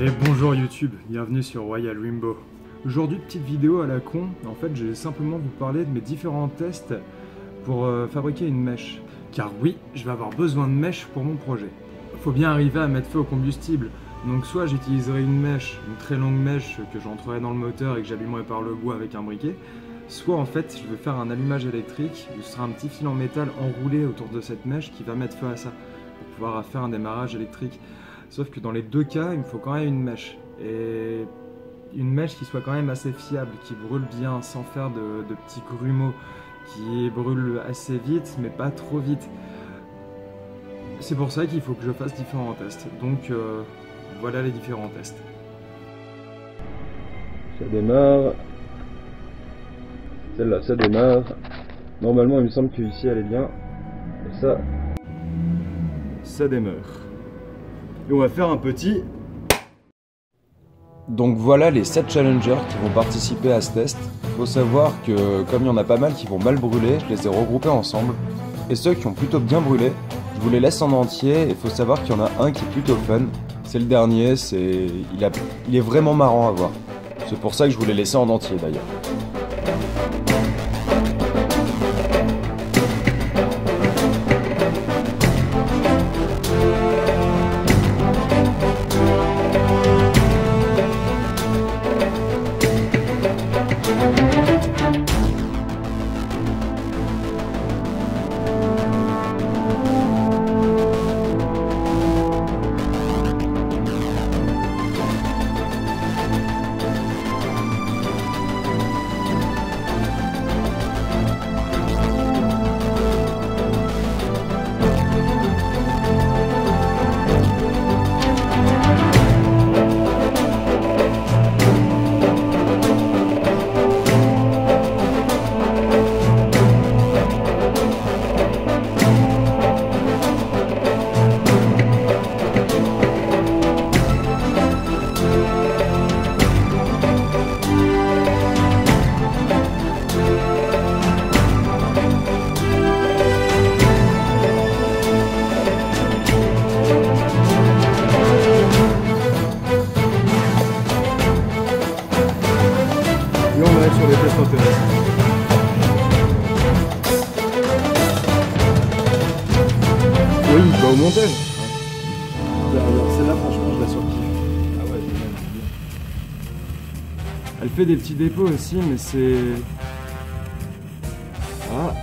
Et bonjour YouTube, bienvenue sur Royal Rainbow. Aujourd'hui, petite vidéo à la con. En fait, je vais simplement vous parler de mes différents tests pour fabriquer une mèche. Car oui, je vais avoir besoin de mèche pour mon projet. Faut bien arriver à mettre feu au combustible. Donc soit j'utiliserai une mèche, une très longue mèche que j'entrerai dans le moteur et que j'allumerai par le bout avec un briquet. Soit en fait, je vais faire un allumage électrique où ce sera un petit fil en métal enroulé autour de cette mèche qui va mettre feu à ça pour pouvoir faire un démarrage électrique. Sauf que dans les deux cas, il me faut quand même une mèche. Et une mèche qui soit quand même assez fiable, qui brûle bien sans faire de petits grumeaux, qui brûle assez vite mais pas trop vite. C'est pour ça qu'il faut que je fasse différents tests. Donc voilà les différents tests. Ça démarre. Celle-là, ça démarre. Normalement, il me semble que ici elle est bien. Et ça démarre. Et on va faire un petit. Donc voilà les 7 challengers qui vont participer à ce test. Il faut savoir que comme il y en a pas mal qui vont mal brûler, je les ai regroupés ensemble. Et ceux qui ont plutôt bien brûlé, je vous les laisse en entier. Il faut savoir qu'il y en a un qui est plutôt fun. C'est le dernier, il est vraiment marrant à voir. C'est pour ça que je vous l'ai laissé en entier d'ailleurs. Sur les tests intéressants. Oui, bah au montage. Alors celle-là, franchement, je la surkiffe. Ah ouais, génial. Elle fait des petits dépôts aussi, mais c'est... Ah.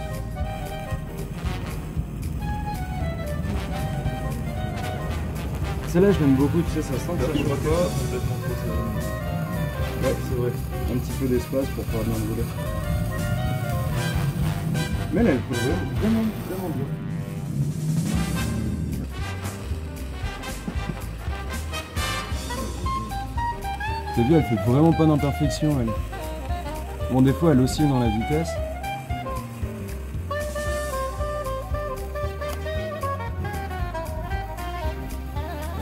Celle-là, je l'aime beaucoup, tu sais, ça sent que ça chauffe pas. Ouais, c'est vrai. Un petit peu d'espace pour pouvoir bien brûler. Mais là, elle peut vraiment bien. T'as vu, elle fait vraiment pas d'imperfection, elle. Bon, des fois, elle oscille dans la vitesse.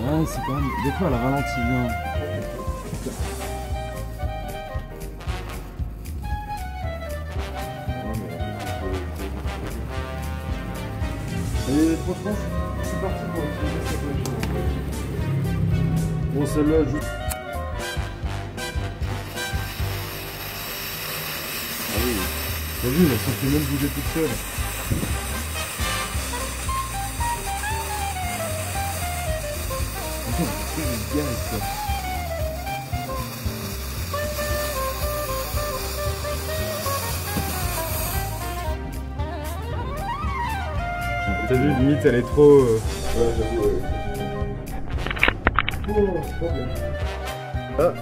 Ouais, c'est quand même... Des fois, elle ralentit bien. Et franchement, je suis parti pour utiliser cette machine. Bon, celle-là, juste... Ah oui, t'as vu, ça fait même bouger toute seule. C'est gaz, quoi. T'as vu, limite elle est trop... Ouais, j'avoue, Oh, trop bien. Ah.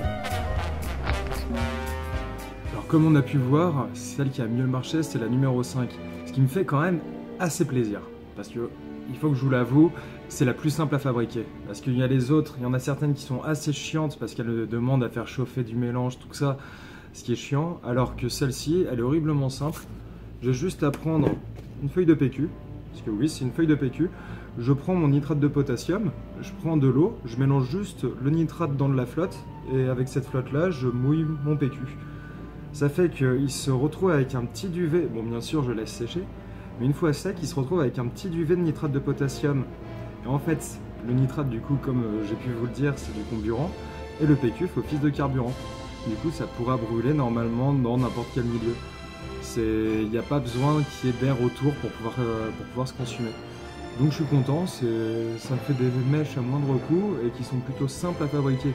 Alors comme on a pu voir, celle qui a mieux marché, c'est la numéro 5. Ce qui me fait quand même assez plaisir. Parce que, il faut que je vous l'avoue, c'est la plus simple à fabriquer. Parce qu'il y a les autres, il y en a certaines qui sont assez chiantes parce qu'elles demandent à faire chauffer du mélange, tout ça, ce qui est chiant. Alors que celle-ci, elle est horriblement simple. J'ai juste à prendre une feuille de PQ. Parce que oui, c'est une feuille de PQ. Je prends mon nitrate de potassium, je prends de l'eau, je mélange juste le nitrate dans de la flotte, et avec cette flotte-là, je mouille mon PQ. Ça fait qu'il se retrouve avec un petit duvet, bon bien sûr je laisse sécher, mais une fois sec, il se retrouve avec un petit duvet de nitrate de potassium. Et en fait, le nitrate du coup, comme j'ai pu vous le dire, c'est du comburant, et le PQ fait office de carburant. Du coup, ça pourra brûler normalement dans n'importe quel milieu. Il n'y a pas besoin qu'il y ait d'air autour pour pouvoir se consumer. Donc je suis content, ça me fait des mèches à moindre coût et qui sont plutôt simples à fabriquer.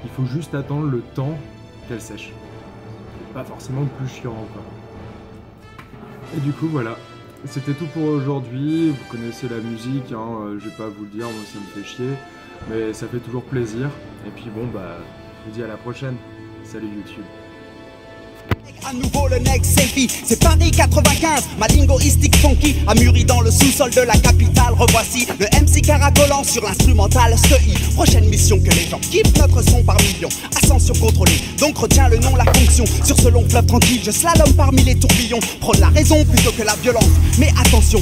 Il faut juste attendre le temps qu'elles sèchent. Pas forcément le plus chiant quoi. Et du coup voilà, c'était tout pour aujourd'hui. Vous connaissez la musique, hein, je vais pas vous le dire, moi ça me fait chier, mais ça fait toujours plaisir. Et puis bon bah, je vous dis à la prochaine. Salut YouTube. À nouveau le next selfie, c'est Paris 95, ma lingoïstique funky a mûri dans le sous-sol de la capitale. Revoici le MC caracolant sur l'instrumental SEI. Prochaine mission que les gens kiffent notre son par millions. Ascension contrôlée, donc retiens le nom, la fonction. Sur ce long fleuve tranquille, je slalome parmi les tourbillons. Prône la raison plutôt que la violence, mais attention.